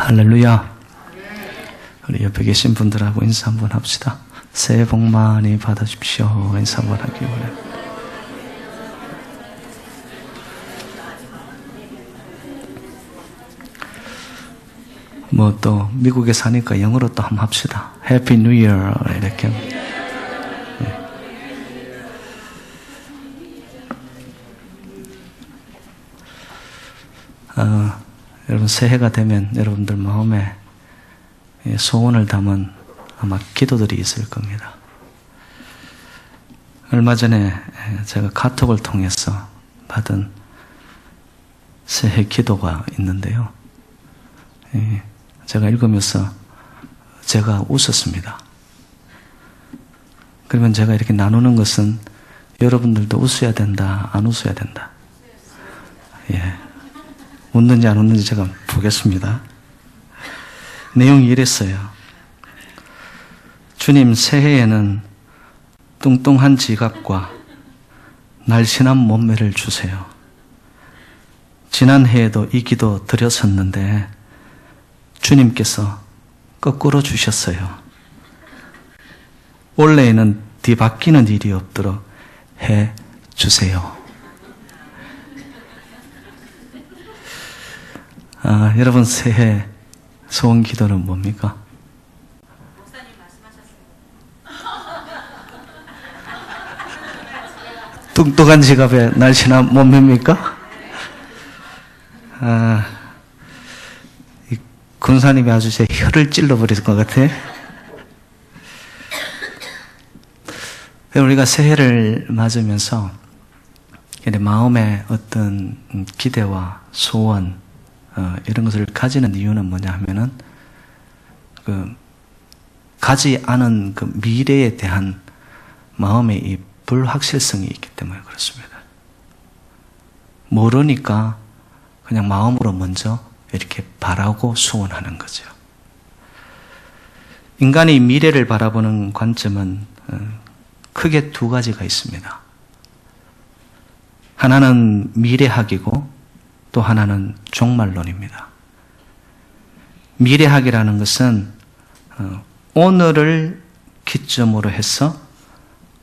할렐루야. 우리 옆에 계신 분들하고 인사 한번 합시다. 새해 복 많이 받으십시오. 인사 한번 하기 원해요. 뭐 또 미국에 사니까 영어로 또 한번 합시다. 해피 뉴 이어 이렇게. 네. 여러분 새해가 되면 여러분들 마음에 소원을 담은 아마 기도들이 있을 겁니다. 얼마 전에 제가 카톡을 통해서 받은 새해 기도가 있는데요. 제가 읽으면서 제가 웃었습니다. 그러면 제가 이렇게 나누는 것은 여러분들도 웃어야 된다, 안 웃어야 된다. 예. 웃는지 안 웃는지 제가 보겠습니다. 내용이 이랬어요. 주님, 새해에는 뚱뚱한 지갑과 날씬한 몸매를 주세요. 지난 해에도 이 기도 드렸었는데 주님께서 거꾸로 주셨어요. 올해에는 뒤바뀌는 일이 없도록 해 주세요. 여러분 새해 소원 기도는 뭡니까? 목사님 말씀하셨어요. 뚱뚱한 지갑에 날씬한 몸매입니까? 이 군사님이 아주 제 혀를 찔러버릴 것 같아. 우리가 새해를 맞으면서 마음에 어떤 기대와 소원 이런 것을 가지는 이유는 뭐냐 하면은 가지 않은 그 미래에 대한 마음의 이 불확실성이 있기 때문에 그렇습니다. 모르니까 그냥 마음으로 먼저 이렇게 바라고 소원하는 거죠. 인간이 미래를 바라보는 관점은 크게 두 가지가 있습니다. 하나는 미래학이고 또 하나는 종말론입니다. 미래학이라는 것은 오늘을 기점으로 해서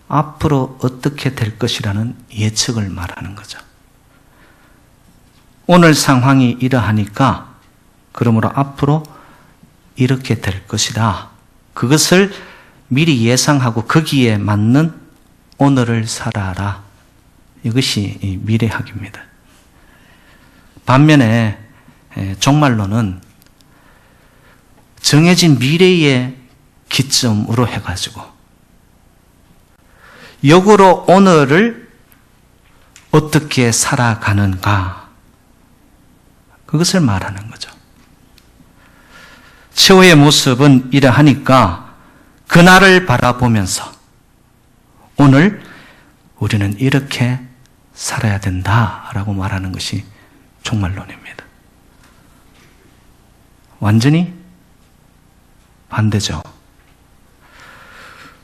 앞으로 어떻게 될 것이라는 예측을 말하는 거죠. 오늘 상황이 이러하니까 그러므로 앞으로 이렇게 될 것이다. 그것을 미리 예상하고 거기에 맞는 오늘을 살아라. 이것이 이 미래학입니다. 반면에 종말론은 정해진 미래의 기점으로 해가지고 역으로 오늘을 어떻게 살아가는가 그것을 말하는 거죠. 최후의 모습은 이러하니까 그날을 바라보면서 오늘 우리는 이렇게 살아야 된다라고 말하는 것이 종말론입니다. 완전히 반대죠.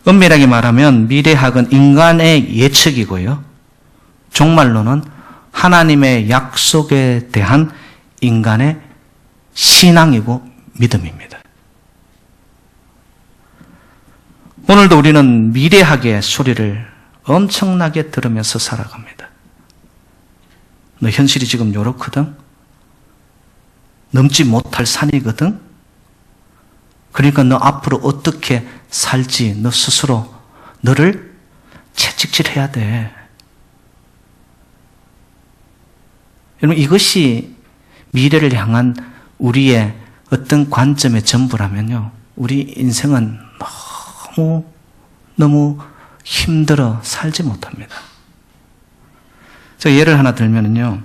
엄밀하게 말하면 미래학은 인간의 예측이고요. 종말론은 하나님의 약속에 대한 인간의 신앙이고 믿음입니다. 오늘도 우리는 미래학의 소리를 엄청나게 들으면서 살아갑니다. 너 현실이 지금 요렇거든? 넘지 못할 산이거든? 그러니까 너 앞으로 어떻게 살지 너 스스로 너를 채찍질해야 돼. 여러분 이것이 미래를 향한 우리의 어떤 관점의 전부라면요. 우리 인생은 너무 힘들어 살지 못합니다. 제가 예를 하나 들면요.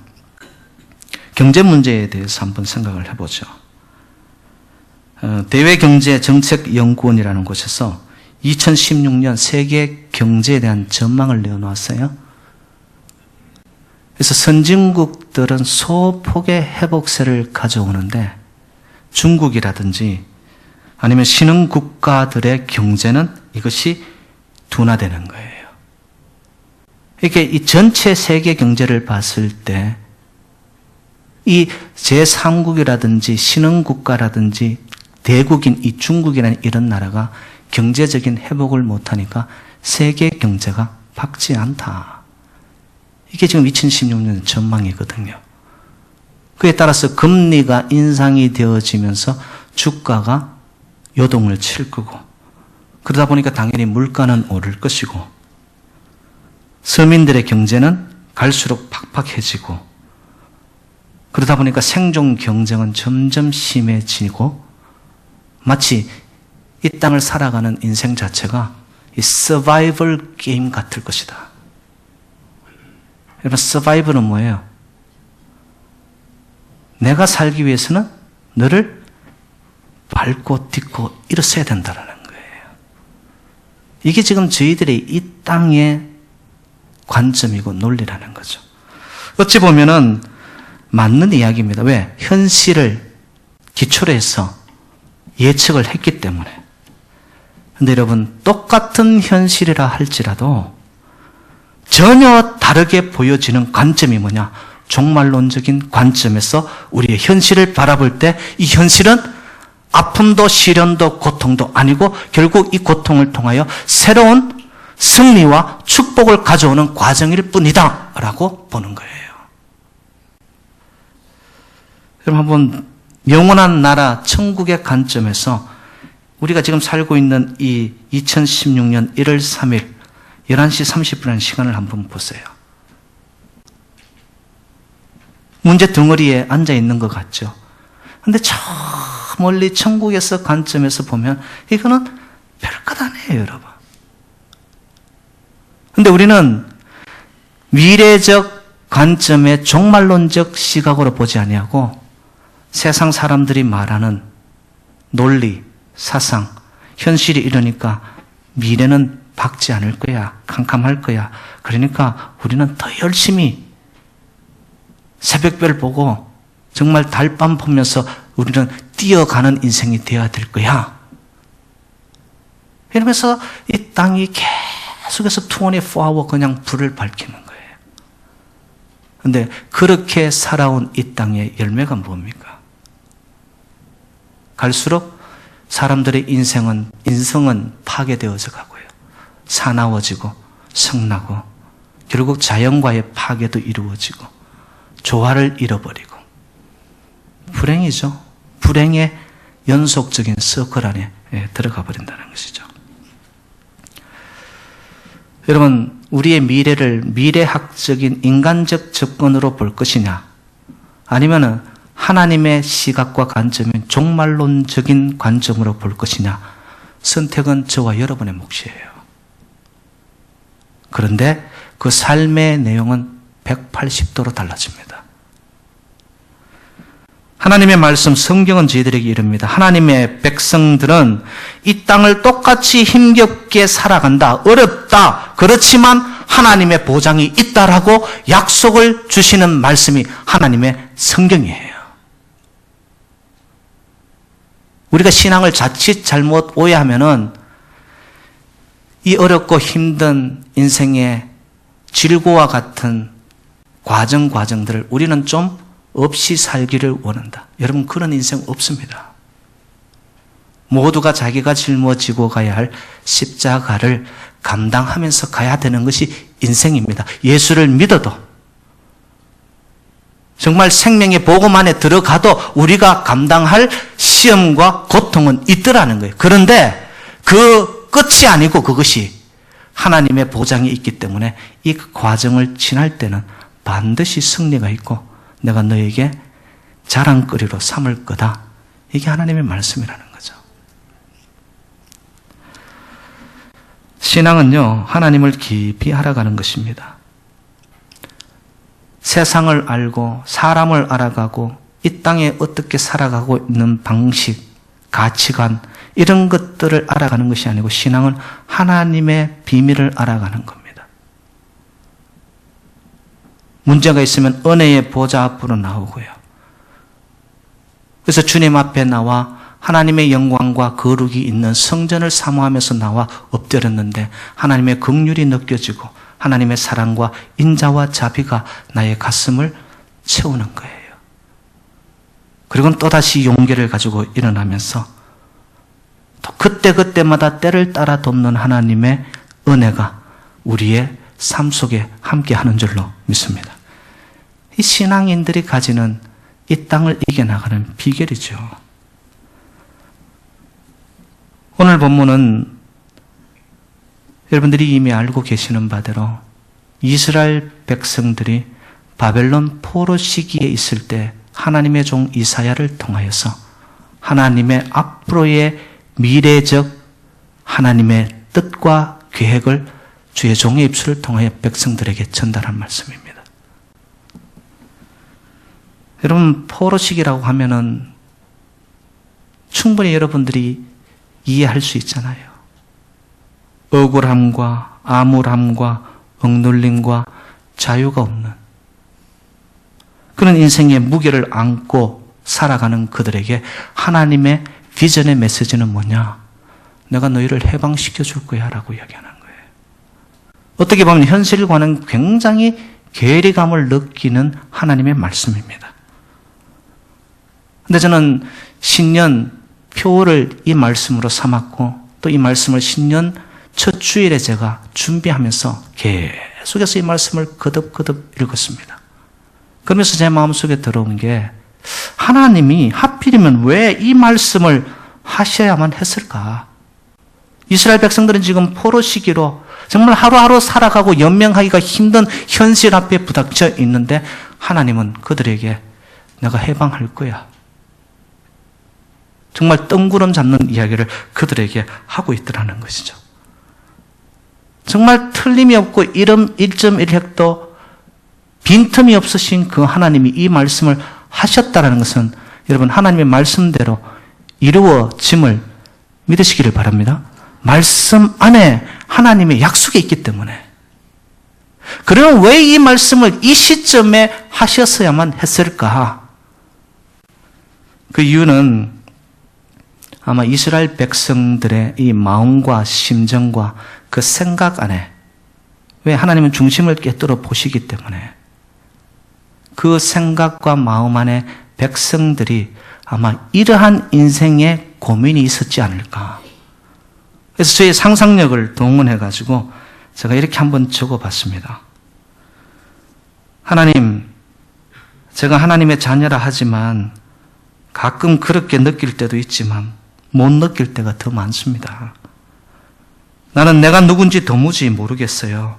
경제 문제에 대해서 한번 생각을 해보죠. 대외경제정책연구원이라는 곳에서 2016년 세계 경제에 대한 전망을 내어놓았어요. 그래서 선진국들은 소폭의 회복세를 가져오는데 중국이라든지 아니면 신흥국가들의 경제는 이것이 둔화되는 거예요. 이렇게 이 전체 세계 경제를 봤을 때 이 제3국이라든지 신흥국가라든지 대국인 이 중국이라는 이런 나라가 경제적인 회복을 못하니까 세계 경제가 밝지 않다. 이게 지금 2016년 전망이거든요. 그에 따라서 금리가 인상이 되어지면서 주가가 요동을 칠 거고, 그러다 보니까 당연히 물가는 오를 것이고, 서민들의 경제는 갈수록 팍팍해지고, 그러다 보니까 생존 경쟁은 점점 심해지고, 마치 이 땅을 살아가는 인생 자체가 이 서바이벌 게임 같을 것이다. 여러분, 서바이벌은 뭐예요? 내가 살기 위해서는 너를 밟고 딛고 일어서야 된다는 거예요. 이게 지금 저희들의 이 땅의 관점이고 논리라는 거죠. 어찌 보면은 맞는 이야기입니다. 왜? 현실을 기초로 해서 예측을 했기 때문에. 근데 여러분, 똑같은 현실이라 할지라도 전혀 다르게 보여지는 관점이 뭐냐? 종말론적인 관점에서 우리의 현실을 바라볼 때 이 현실은 아픔도 시련도 고통도 아니고 결국 이 고통을 통하여 새로운 승리와 축복을 가져오는 과정일 뿐이다 라고 보는 거예요. 그럼 한번 영원한 나라 천국의 관점에서 우리가 지금 살고 있는 이 2016년 1월 3일 11시 30분이라는 시간을 한번 보세요. 문제 덩어리에 앉아 있는 것 같죠. 근데 저 멀리 천국에서 관점에서 보면 이거는 별것 아니에요, 여러분. 근데 우리는 미래적 관점의 종말론적 시각으로 보지 아니하고 세상 사람들이 말하는 논리, 사상, 현실이 이러니까 미래는 밝지 않을 거야, 캄캄할 거야. 그러니까 우리는 더 열심히 새벽별 보고 정말 달밤 보면서 우리는 뛰어가는 인생이 되어야 될 거야. 이러면서 이 땅이 계속해서 24hour 그냥 불을 밝히는 거예요. 그런데 그렇게 살아온 이 땅의 열매가 뭡니까? 갈수록 사람들의 인성은 파괴되어져 가고요. 사나워지고 성나고 결국 자연과의 파괴도 이루어지고 조화를 잃어버리고 불행이죠. 불행의 연속적인 서클 안에 들어가 버린다는 것이죠. 여러분, 우리의 미래를 미래학적인 인간적 접근으로 볼 것이냐, 아니면은 하나님의 시각과 관점인 종말론적인 관점으로 볼 것이냐, 선택은 저와 여러분의 몫이에요. 그런데 그 삶의 내용은 180도로 달라집니다. 하나님의 말씀, 성경은 저희들에게 이릅니다. 하나님의 백성들은 이 땅을 똑같이 힘겹게 살아간다. 어렵다. 그렇지만 하나님의 보장이 있다라고 약속을 주시는 말씀이 하나님의 성경이에요. 우리가 신앙을 자칫 잘못 오해하면은 이 어렵고 힘든 인생의 질고와 같은 과정들을 우리는 좀 없이 살기를 원한다. 여러분, 그런 인생 없습니다. 모두가 자기가 짊어지고 가야 할 십자가를 감당하면서 가야 되는 것이 인생입니다. 예수를 믿어도 정말 생명의 복음 안에 들어가도 우리가 감당할 시험과 고통은 있더라는 거예요. 그런데 그 끝이 아니고 그것이 하나님의 보장이 있기 때문에 이 과정을 지날 때는 반드시 승리가 있고 내가 너에게 자랑거리로 삼을 거다. 이게 하나님의 말씀이라는 거죠. 신앙은요, 하나님을 깊이 알아가는 것입니다. 세상을 알고 사람을 알아가고 이 땅에 어떻게 살아가고 있는 방식, 가치관 이런 것들을 알아가는 것이 아니고 신앙은 하나님의 비밀을 알아가는 겁니다. 문제가 있으면 은혜의 보좌 앞으로 나오고요. 그래서 주님 앞에 나와 하나님의 영광과 거룩이 있는 성전을 사모하면서 나와 엎드렸는데 하나님의 긍휼이 느껴지고 하나님의 사랑과 인자와 자비가 나의 가슴을 채우는 거예요. 그리고 또다시 용기를 가지고 일어나면서 또 그때그때마다 때를 따라 돕는 하나님의 은혜가 우리의 삶 속에 함께하는 줄로 믿습니다. 이 신앙인들이 가지는 이 땅을 이겨나가는 비결이죠. 오늘 본문은 여러분들이 이미 알고 계시는 바대로 이스라엘 백성들이 바벨론 포로 시기에 있을 때 하나님의 종 이사야를 통하여서 하나님의 앞으로의 미래적 하나님의 뜻과 계획을 주의 종의 입술을 통하여 백성들에게 전달한 말씀입니다. 여러분, 포로 시기라고 하면은 충분히 여러분들이 이해할 수 있잖아요. 억울함과 암울함과 억눌림과 자유가 없는 그런 인생의 무게를 안고 살아가는 그들에게 하나님의 비전의 메시지는 뭐냐? 내가 너희를 해방시켜 줄 거야 라고 이야기하는 거예요. 어떻게 보면 현실과는 굉장히 괴리감을 느끼는 하나님의 말씀입니다. 근데 저는 신년 표를 이 말씀으로 삼았고 또 이 말씀을 신년 첫 주일에 제가 준비하면서 계속해서 이 말씀을 거듭거듭 읽었습니다. 그러면서 제 마음속에 들어온 게 하나님이 하필이면 왜 이 말씀을 하셔야만 했을까? 이스라엘 백성들은 지금 포로 시기로 정말 하루하루 살아가고 연명하기가 힘든 현실 앞에 부닥쳐 있는데 하나님은 그들에게 내가 해방할 거야. 정말 뜬구름 잡는 이야기를 그들에게 하고 있더라는 것이죠. 정말 틀림이 없고 1.1획도 빈틈이 없으신 그 하나님이 이 말씀을 하셨다는 것은 여러분 하나님의 말씀대로 이루어짐을 믿으시기를 바랍니다. 말씀 안에 하나님의 약속이 있기 때문에. 그러면 왜 이 말씀을 이 시점에 하셨어야만 했을까? 그 이유는 아마 이스라엘 백성들의 이 마음과 심정과 그 생각 안에 왜 하나님은 중심을 깨뜨려 보시기 때문에 그 생각과 마음 안에 백성들이 아마 이러한 인생의 고민이 있었지 않을까. 그래서 저의 상상력을 동원해가지고 제가 이렇게 한번 적어봤습니다. 하나님, 제가 하나님의 자녀라 하지만 가끔 그렇게 느낄 때도 있지만 못 느낄 때가 더 많습니다. 나는 내가 누군지 도무지 모르겠어요.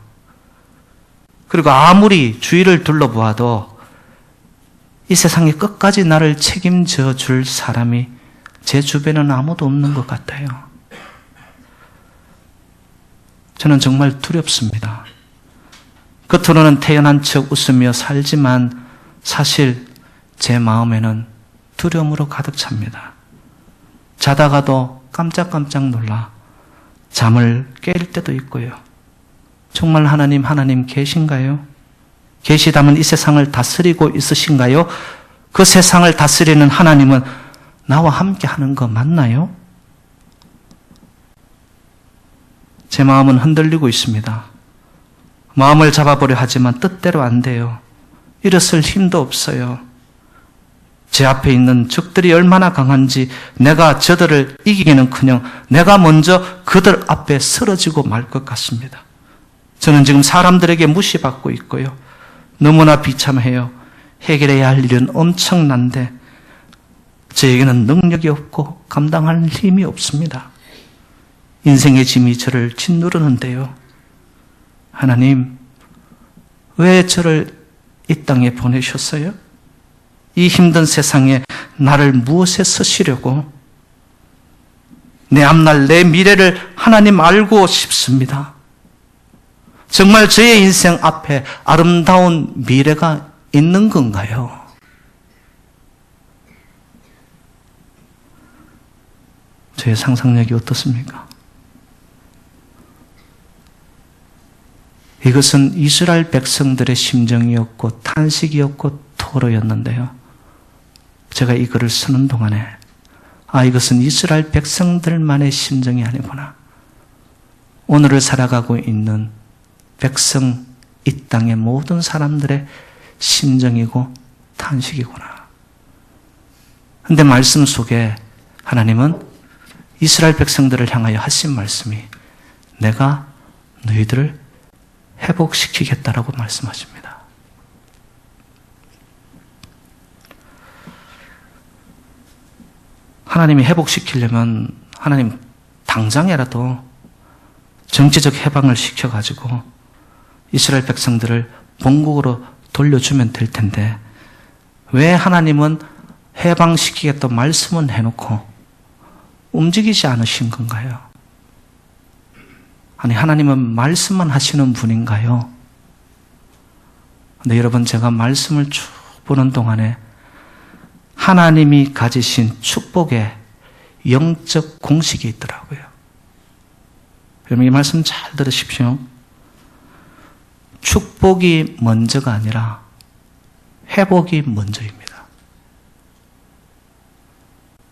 그리고 아무리 주위를 둘러보아도 이 세상에 끝까지 나를 책임져 줄 사람이 제 주변에는 아무도 없는 것 같아요. 저는 정말 두렵습니다. 겉으로는 태연한 척 웃으며 살지만 사실 제 마음에는 두려움으로 가득 찹니다. 자다가도 깜짝깜짝 놀라 잠을 깰 때도 있고요. 정말 하나님 계신가요? 계시다면 이 세상을 다스리고 있으신가요? 그 세상을 다스리는 하나님은 나와 함께 하는 거 맞나요? 제 마음은 흔들리고 있습니다. 마음을 잡아보려 하지만 뜻대로 안 돼요. 일어설 힘도 없어요. 제 앞에 있는 적들이 얼마나 강한지 내가 저들을 이기기는커녕 내가 먼저 그들 앞에 쓰러지고 말 것 같습니다. 저는 지금 사람들에게 무시받고 있고요. 너무나 비참해요. 해결해야 할 일은 엄청난데 저에게는 능력이 없고 감당할 힘이 없습니다. 인생의 짐이 저를 짓누르는데요. 하나님, 왜 저를 이 땅에 보내셨어요? 이 힘든 세상에 나를 무엇에 쓰시려고? 내 앞날, 내 미래를 하나님 알고 싶습니다. 정말 저의 인생 앞에 아름다운 미래가 있는 건가요? 저의 상상력이 어떻습니까? 이것은 이스라엘 백성들의 심정이었고 탄식이었고 토로였는데요. 제가 이 글을 쓰는 동안에 이것은 이스라엘 백성들만의 심정이 아니구나. 오늘을 살아가고 있는 백성, 이 땅의 모든 사람들의 심정이고 탄식이구나. 근데 말씀 속에 하나님은 이스라엘 백성들을 향하여 하신 말씀이 내가 너희들을 회복시키겠다라고 말씀하십니다. 하나님이 회복시키려면 하나님 당장이라도 정치적 해방을 시켜가지고 이스라엘 백성들을 본국으로 돌려주면 될 텐데 왜 하나님은 해방시키겠다고 말씀은 해놓고 움직이지 않으신 건가요? 아니 하나님은 말씀만 하시는 분인가요? 근데 여러분 제가 말씀을 쭉 보는 동안에 하나님이 가지신 축복의 영적 공식이 있더라고요. 여러분 이 말씀 잘 들으십시오. 축복이 먼저가 아니라 회복이 먼저입니다.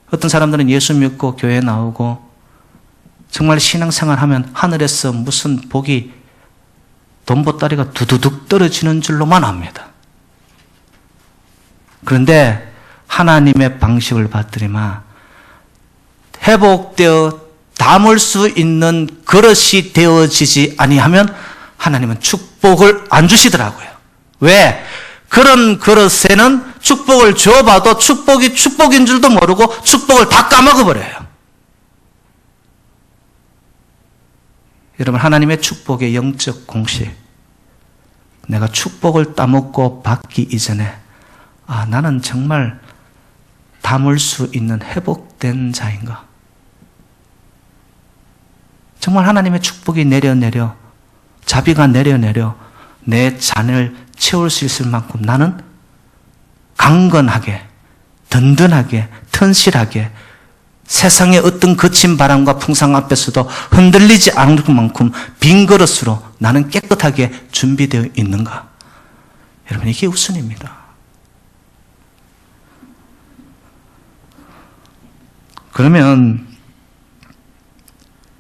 어떤 사람들은 예수 믿고 교회 나오고 정말 신앙생활 하면 하늘에서 무슨 복이 돈보따리가 두두둑 떨어지는 줄로만 압니다. 그런데 하나님의 방식을 봤더니만 회복되어 담을 수 있는 그릇이 되어지지 아니하면 하나님은 축복을 안 주시더라고요. 왜? 그런 그릇에는 축복을 줘봐도 축복이 축복인 줄도 모르고 축복을 다 까먹어버려요. 여러분 하나님의 축복의 영적 공식, 내가 축복을 따먹고 받기 이전에 나는 정말 담을 수 있는 회복된 자인가? 정말 하나님의 축복이 내려 자비가 내려 내 잔을 채울 수 있을 만큼 나는 강건하게, 든든하게, 튼실하게 세상의 어떤 거친 바람과 풍상 앞에서도 흔들리지 않을 만큼 빈 그릇으로 나는 깨끗하게 준비되어 있는가? 여러분 이게 우선입니다. 그러면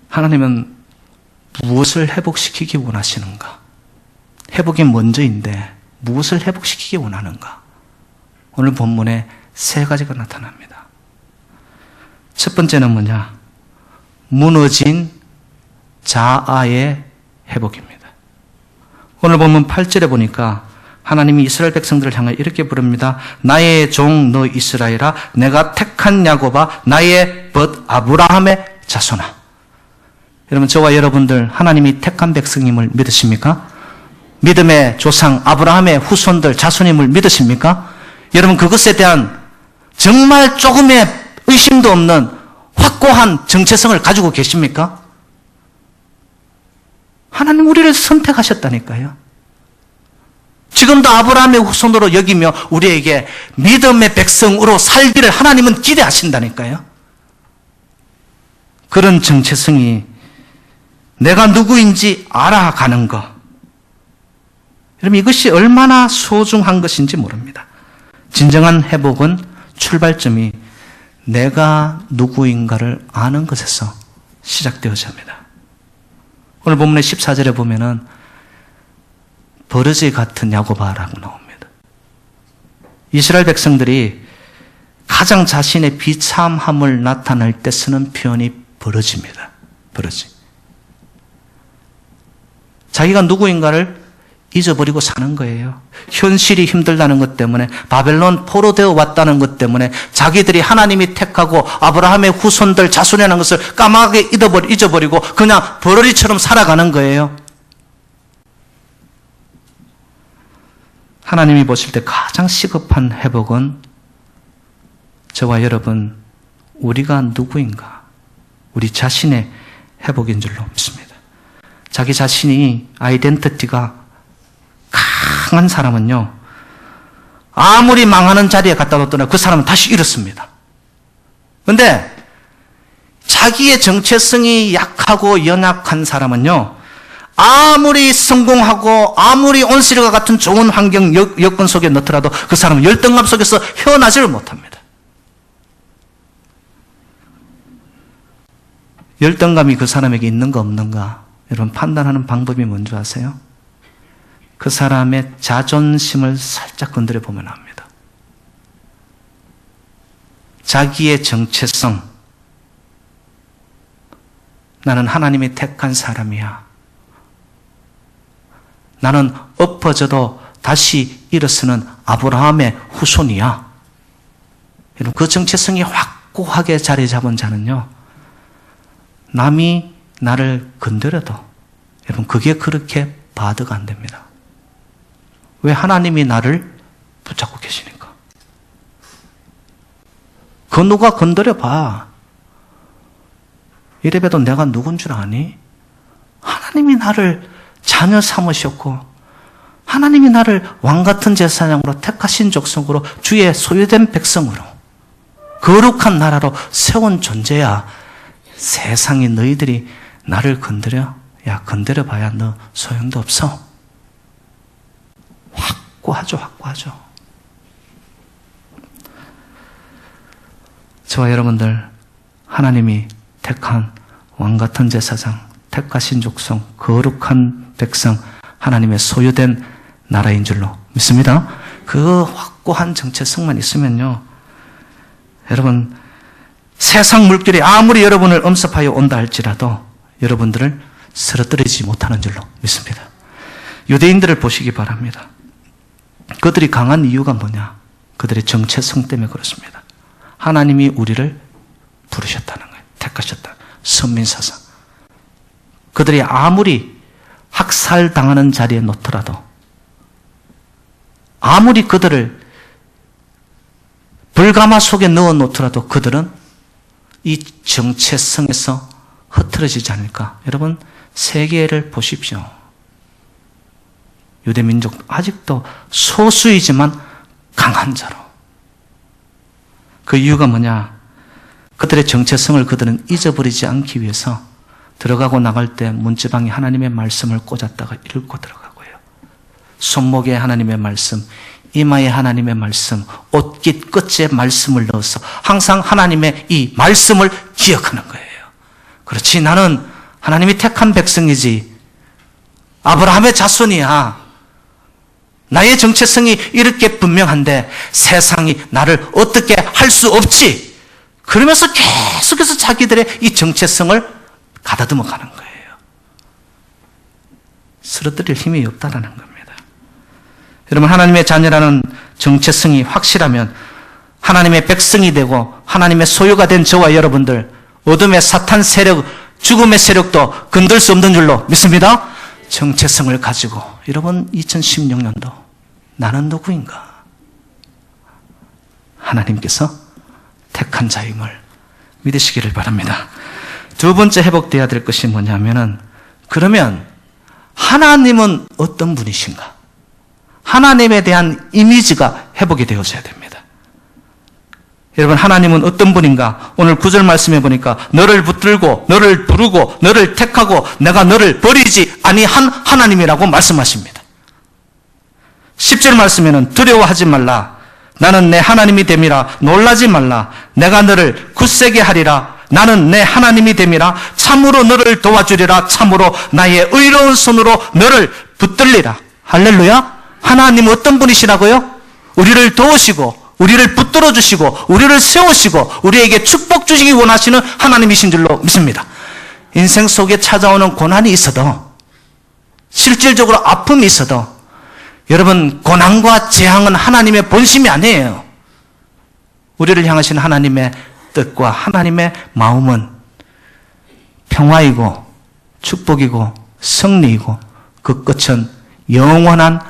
하나님은 무엇을 회복시키기 원하시는가? 회복이 먼저인데 무엇을 회복시키기 원하는가? 오늘 본문에 세 가지가 나타납니다. 첫 번째는 뭐냐? 무너진 자아의 회복입니다. 오늘 본문 8절에 보니까 하나님이 이스라엘 백성들을 향해 이렇게 부릅니다. 나의 종 너 이스라엘아, 내가 택한 야곱아, 나의 벗 아브라함의 자손아. 여러분 저와 여러분들 하나님이 택한 백성임을 믿으십니까? 믿음의 조상 아브라함의 후손들 자손임을 믿으십니까? 여러분 그것에 대한 정말 조금의 의심도 없는 확고한 정체성을 가지고 계십니까? 하나님 우리를 선택하셨다니까요. 지금도 아브라함의 후손으로 여기며 우리에게 믿음의 백성으로 살기를 하나님은 기대하신다니까요. 그런 정체성이 내가 누구인지 알아가는 것. 여러분 이것이 얼마나 소중한 것인지 모릅니다. 진정한 회복은 출발점이 내가 누구인가를 아는 것에서 시작되어야 합니다. 오늘 본문의 14절에 보면은 버러지 같은 야곱아라고 나옵니다. 이스라엘 백성들이 가장 자신의 비참함을 나타낼 때 쓰는 표현이 버러지입니다. 버러지. 자기가 누구인가를 잊어버리고 사는 거예요. 현실이 힘들다는 것 때문에, 바벨론 포로되어 왔다는 것 때문에 자기들이 하나님이 택하고 아브라함의 후손들 자손이라는 것을 까맣게 잊어버리고 그냥 버러리처럼 살아가는 거예요. 하나님이 보실 때 가장 시급한 회복은 저와 여러분 우리가 누구인가, 우리 자신의 회복인 줄로 믿습니다. 자기 자신이 아이덴티티가 강한 사람은요, 아무리 망하는 자리에 갖다 뒀더니 그 사람은 다시 일어섭니다. 그런데 자기의 정체성이 약하고 연약한 사람은요, 아무리 성공하고 아무리 온실과 같은 좋은 환경 여건 속에 넣더라도 그 사람은 열등감 속에서 헤어나지를 못합니다. 열등감이 그 사람에게 있는가 없는가 여러분 판단하는 방법이 뭔지 아세요? 그 사람의 자존심을 살짝 건드려 보면 압니다. 자기의 정체성, 나는 하나님이 택한 사람이야. 나는 엎어져도 다시 일어서는 아브라함의 후손이야. 여러분, 그 정체성이 확고하게 자리 잡은 자는요, 남이 나를 건드려도 여러분, 그게 그렇게 바드가 안 됩니다. 왜? 하나님이 나를 붙잡고 계시니까. 그 누가 건드려봐. 이래봬도 내가 누군 줄 아니? 하나님이 나를 자녀 삼으셨고 하나님이 나를 왕같은 제사장으로 택하신 족속으로 주의 소유된 백성으로 거룩한 나라로 세운 존재야. 세상이 너희들이 나를 건드려? 야, 건드려봐야 너 소용도 없어. 확고하죠, 확고하죠. 저와 여러분들, 하나님이 택한 왕같은 제사장, 택하신 족속, 거룩한 백성, 하나님의 소유된 나라인 줄로 믿습니다. 그 확고한 정체성만 있으면요, 여러분, 세상 물결이 아무리 여러분을 엄습하여 온다 할지라도 여러분들을 쓰러뜨리지 못하는 줄로 믿습니다. 유대인들을 보시기 바랍니다. 그들이 강한 이유가 뭐냐? 그들의 정체성 때문에 그렇습니다. 하나님이 우리를 부르셨다는 거예요. 택하셨다. 선민사상. 그들이 아무리 학살당하는 자리에 놓더라도, 아무리 그들을 불가마 속에 넣어 놓더라도 그들은 이 정체성에서 흐트러지지 않을까? 여러분, 세계를 보십시오. 유대민족 아직도 소수이지만 강한 자로. 그 이유가 뭐냐? 그들의 정체성을 그들은 잊어버리지 않기 위해서 들어가고 나갈 때 문지방에 하나님의 말씀을 꽂았다가 읽고 들어가고요. 손목에 하나님의 말씀, 이마에 하나님의 말씀, 옷깃 끝에 말씀을 넣어서 항상 하나님의 이 말씀을 기억하는 거예요. 그렇지, 나는 하나님이 택한 백성이지, 아브라함의 자손이야. 나의 정체성이 이렇게 분명한데 세상이 나를 어떻게 할 수 없지. 그러면서 계속해서 자기들의 이 정체성을 가다듬어 가는 거예요. 쓰러뜨릴 힘이 없다라는 겁니다. 여러분, 하나님의 자녀라는 정체성이 확실하면 하나님의 백성이 되고 하나님의 소유가 된 저와 여러분들, 어둠의 사탄 세력, 죽음의 세력도 건들 수 없는 줄로 믿습니다. 정체성을 가지고, 여러분, 2016년도 나는 누구인가? 하나님께서 택한 자임을 믿으시기를 바랍니다. 두 번째 회복되어야 될 것이 뭐냐면은, 그러면 하나님은 어떤 분이신가? 하나님에 대한 이미지가 회복이 되어져야 됩니다. 여러분, 하나님은 어떤 분인가? 오늘 9절 말씀해 보니까 너를 붙들고 너를 부르고 너를 택하고 내가 너를 버리지 아니한 하나님이라고 말씀하십니다. 10절 말씀에는 두려워하지 말라. 나는 내 하나님이 됨이라. 놀라지 말라. 내가 너를 굳세게 하리라. 나는 내 하나님이 됨이라. 참으로 너를 도와주리라. 참으로 나의 의로운 손으로 너를 붙들리라. 할렐루야. 하나님은 어떤 분이시라고요? 우리를 도우시고 우리를 붙들어 주시고 우리를 세우시고 우리에게 축복 주시기 원하시는 하나님이신 줄로 믿습니다. 인생 속에 찾아오는 고난이 있어도, 실질적으로 아픔이 있어도, 여러분, 고난과 재앙은 하나님의 본심이 아니에요. 우리를 향하신 하나님의 뜻과 하나님의 마음은 평화이고 축복이고 승리이고 그 끝은 영원한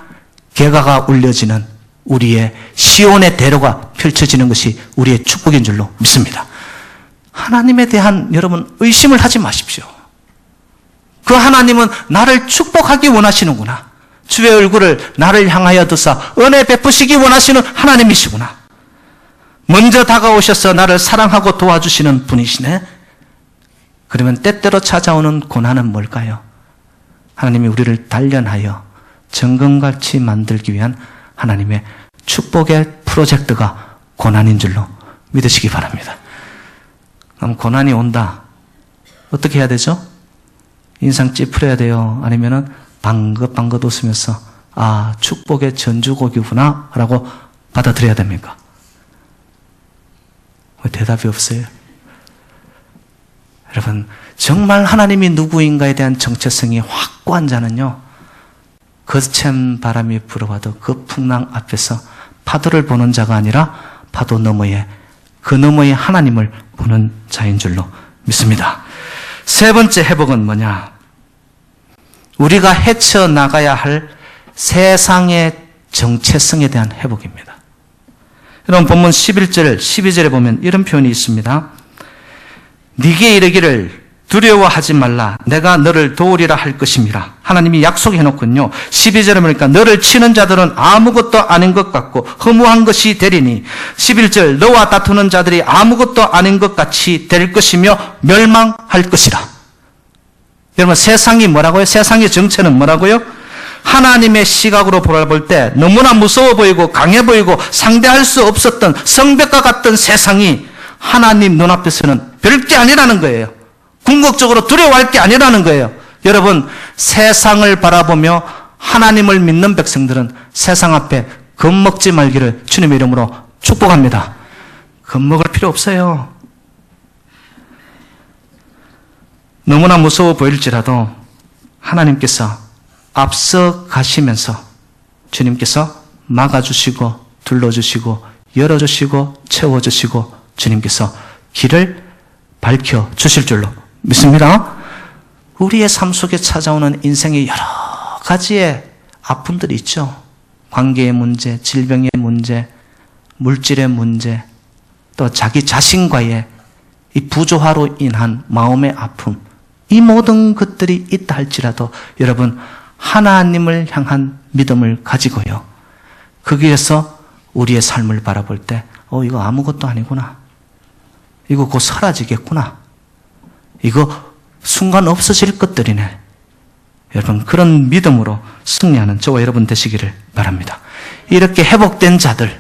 개가가 울려지는 우리의 시온의 대로가 펼쳐지는 것이 우리의 축복인 줄로 믿습니다. 하나님에 대한 여러분 의심을 하지 마십시오. 그 하나님은 나를 축복하기 원하시는구나. 주의 얼굴을 나를 향하여 두사 은혜 베푸시기 원하시는 하나님이시구나. 먼저 다가오셔서 나를 사랑하고 도와주시는 분이시네. 그러면 때때로 찾아오는 고난은 뭘까요? 하나님이 우리를 단련하여 정금같이 만들기 위한 하나님의 축복의 프로젝트가 고난인 줄로 믿으시기 바랍니다. 그럼 고난이 온다. 어떻게 해야 되죠? 인상 찌푸려야 돼요? 아니면은 방긋방긋 웃으면서 아, 축복의 전주곡이구나 라고 받아들여야 됩니까? 대답이 없어요. 여러분, 정말 하나님이 누구인가에 대한 정체성이 확고한 자는요, 거센 바람이 불어와도 그 풍랑 앞에서 파도를 보는 자가 아니라 파도 너머에, 그 너머에 하나님을 보는 자인 줄로 믿습니다. 세 번째 회복은 뭐냐? 우리가 헤쳐나가야 할 세상의 정체성에 대한 회복입니다. 여러분, 본문 11절, 12절에 보면 이런 표현이 있습니다. 네게 이르기를 두려워하지 말라. 내가 너를 도우리라 할 것임이라. 하나님이 약속해 놓군요. 12절에 보니까 너를 치는 자들은 아무것도 아닌 것 같고 허무한 것이 되리니, 11절 너와 다투는 자들이 아무것도 아닌 것 같이 될 것이며 멸망할 것이라. 여러분, 세상이 뭐라고요? 세상의 정체는 뭐라고요? 하나님의 시각으로 바라볼 때 너무나 무서워 보이고 강해 보이고 상대할 수 없었던 성벽과 같던 세상이 하나님 눈앞에서는 별게 아니라는 거예요. 궁극적으로 두려워할 게 아니라는 거예요. 여러분, 세상을 바라보며 하나님을 믿는 백성들은 세상 앞에 겁먹지 말기를 주님의 이름으로 축복합니다. 겁먹을 필요 없어요. 너무나 무서워 보일지라도 하나님께서 앞서 가시면서 주님께서 막아주시고 둘러주시고 열어주시고 채워주시고 주님께서 길을 밝혀주실 줄로 믿습니다. 우리의 삶 속에 찾아오는 인생의 여러 가지의 아픔들이 있죠. 관계의 문제, 질병의 문제, 물질의 문제, 또 자기 자신과의 이 부조화로 인한 마음의 아픔, 이 모든 것들이 있다 할지라도 여러분, 하나님을 향한 믿음을 가지고요, 그 길에서 우리의 삶을 바라볼 때 이거 아무것도 아니구나, 이거 곧 사라지겠구나, 이거 순간 없어질 것들이네. 여러분, 그런 믿음으로 승리하는 저와 여러분 되시기를 바랍니다. 이렇게 회복된 자들,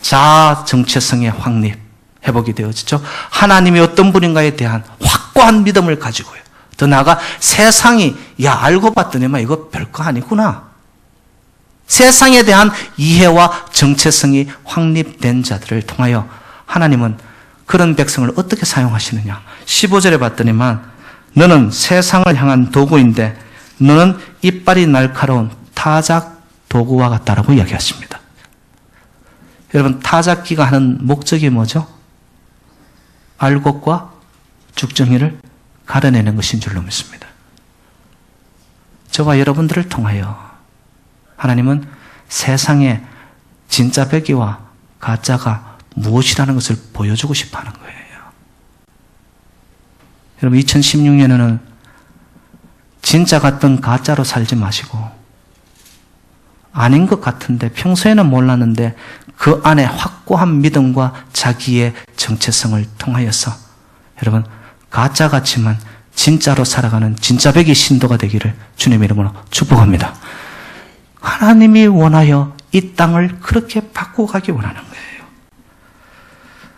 자아 정체성의 확립, 회복이 되어지죠. 하나님이 어떤 분인가에 대한 확고한 믿음을 가지고요, 더 나아가 세상이 알고 봤더니만 이거 별거 아니구나, 세상에 대한 이해와 정체성이 확립된 자들을 통하여 하나님은 그런 백성을 어떻게 사용하시느냐. 15절에 봤더니만 너는 세상을 향한 도구인데 너는 이빨이 날카로운 타작 도구와 같다라고 이야기하십니다. 여러분, 타작기가 하는 목적이 뭐죠? 알곡과 죽정이를 가려내는 것인 줄로 믿습니다. 저와 여러분들을 통하여 하나님은 세상의 진짜 배기와 가짜가 무엇이라는 것을 보여주고 싶어 하는 거예요. 여러분, 2016년에는 진짜 같던 가짜로 살지 마시고, 아닌 것 같은데 평소에는 몰랐는데 그 안에 확고한 믿음과 자기의 정체성을 통하여서 여러분, 가짜 같지만 진짜로 살아가는 진짜 백이 신도가 되기를 주님의 이름으로 축복합니다. 하나님이 원하여 이 땅을 그렇게 바꾸고 가기 원하는 거예요.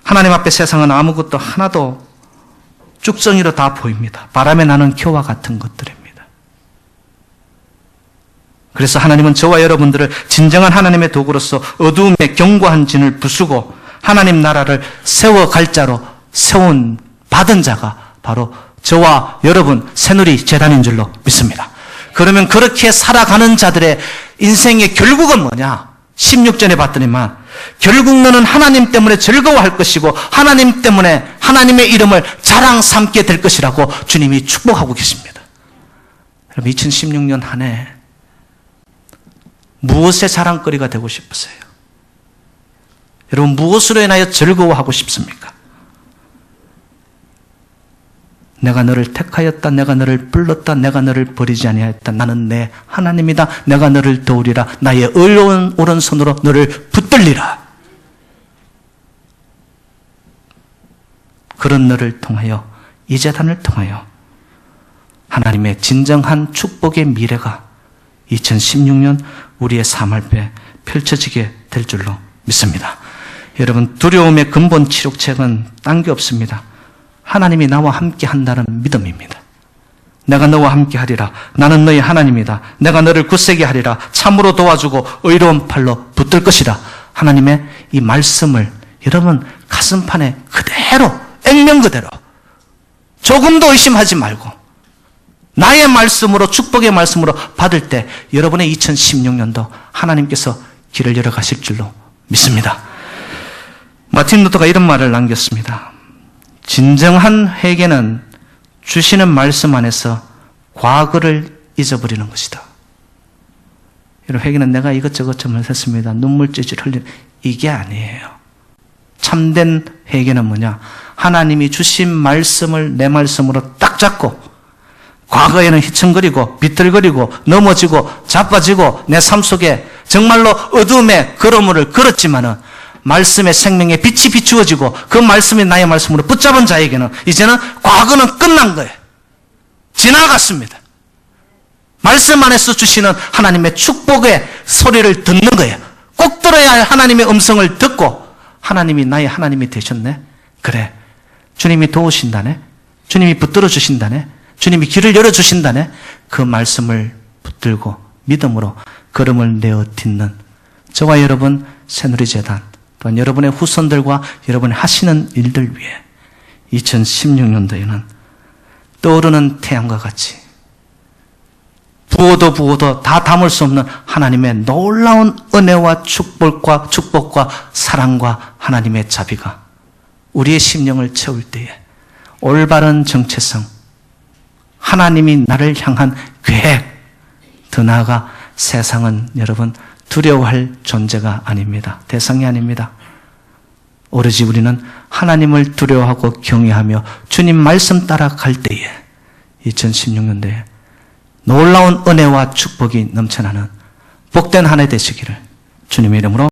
하나님 앞에 세상은 아무것도 하나도 쭉정이로 다 보입니다. 바람에 나는 겨와 같은 것들입니다. 그래서 하나님은 저와 여러분들을 진정한 하나님의 도구로서 어두움의 견고한 진을 부수고 하나님 나라를 세워갈 자로 세운 받은 자가 바로 저와 여러분 새누리 재단인 줄로 믿습니다. 그러면 그렇게 살아가는 자들의 인생의 결국은 뭐냐? 16절에 봤더니만 결국 너는 하나님 때문에 즐거워할 것이고 하나님 때문에 하나님의 이름을 자랑 삼게 될 것이라고 주님이 축복하고 계십니다. 여러분, 2016년 한 해 무엇의 자랑거리가 되고 싶으세요? 여러분, 무엇으로 인하여 즐거워하고 싶습니까? 내가 너를 택하였다, 내가 너를 불렀다, 내가 너를 버리지 아니하였다, 나는 내 하나님이다, 내가 너를 도우리라, 나의 의로운 오른손으로 너를 붙들리라. 그런 너를 통하여, 이 재단을 통하여 하나님의 진정한 축복의 미래가 2016년 우리의 삶 앞에 펼쳐지게 될 줄로 믿습니다. 여러분, 두려움의 근본 치료책은 딴 게 없습니다. 하나님이 나와 함께 한다는 믿음입니다. 내가 너와 함께 하리라. 나는 너의 하나님이다. 내가 너를 굳세게 하리라. 참으로 도와주고 의로운 팔로 붙들 것이다. 하나님의 이 말씀을 여러분 가슴판에 그대로, 액면 그대로, 조금도 의심하지 말고 나의 말씀으로, 축복의 말씀으로 받을 때 여러분의 2016년도 하나님께서 길을 열어가실 줄로 믿습니다. 마틴 루터가 이런 말을 남겼습니다. 진정한 회개는 주시는 말씀 안에서 과거를 잊어버리는 것이다. 여러분, 회개는 내가 이것저것 잘못했습니다, 눈물 찔찔 흘리는, 이게 아니에요. 참된 회개는 뭐냐? 하나님이 주신 말씀을 내 말씀으로 딱 잡고, 과거에는 휘청거리고 비틀거리고 넘어지고 자빠지고 내 삶 속에 정말로 어둠의 걸음을 걸었지만은 말씀의 생명의 빛이 비추어지고 그 말씀이 나의 말씀으로 붙잡은 자에게는 이제는 과거는 끝난 거예요. 지나갔습니다. 말씀 안에서 주시는 하나님의 축복의 소리를 듣는 거예요. 꼭 들어야 할 하나님의 음성을 듣고, 하나님이 나의 하나님이 되셨네? 그래, 주님이 도우신다네? 주님이 붙들어 주신다네? 주님이 길을 열어주신다네? 그 말씀을 붙들고 믿음으로 걸음을 내어 딛는 저와 여러분 새누리재단, 또한 여러분의 후손들과 여러분이 하시는 일들 위해 2016년도에는 떠오르는 태양과 같이 부어도 다 담을 수 없는 하나님의 놀라운 은혜와 축복과 사랑과 하나님의 자비가 우리의 심령을 채울 때에 올바른 정체성, 하나님이 나를 향한 계획, 더 나아가 세상은 여러분 두려워할 존재가 아닙니다. 대상이 아닙니다. 오로지 우리는 하나님을 두려워하고 경외하며 주님 말씀 따라 갈 때에 2016년도에 놀라운 은혜와 축복이 넘쳐나는 복된 한 해 되시기를 주님의 이름으로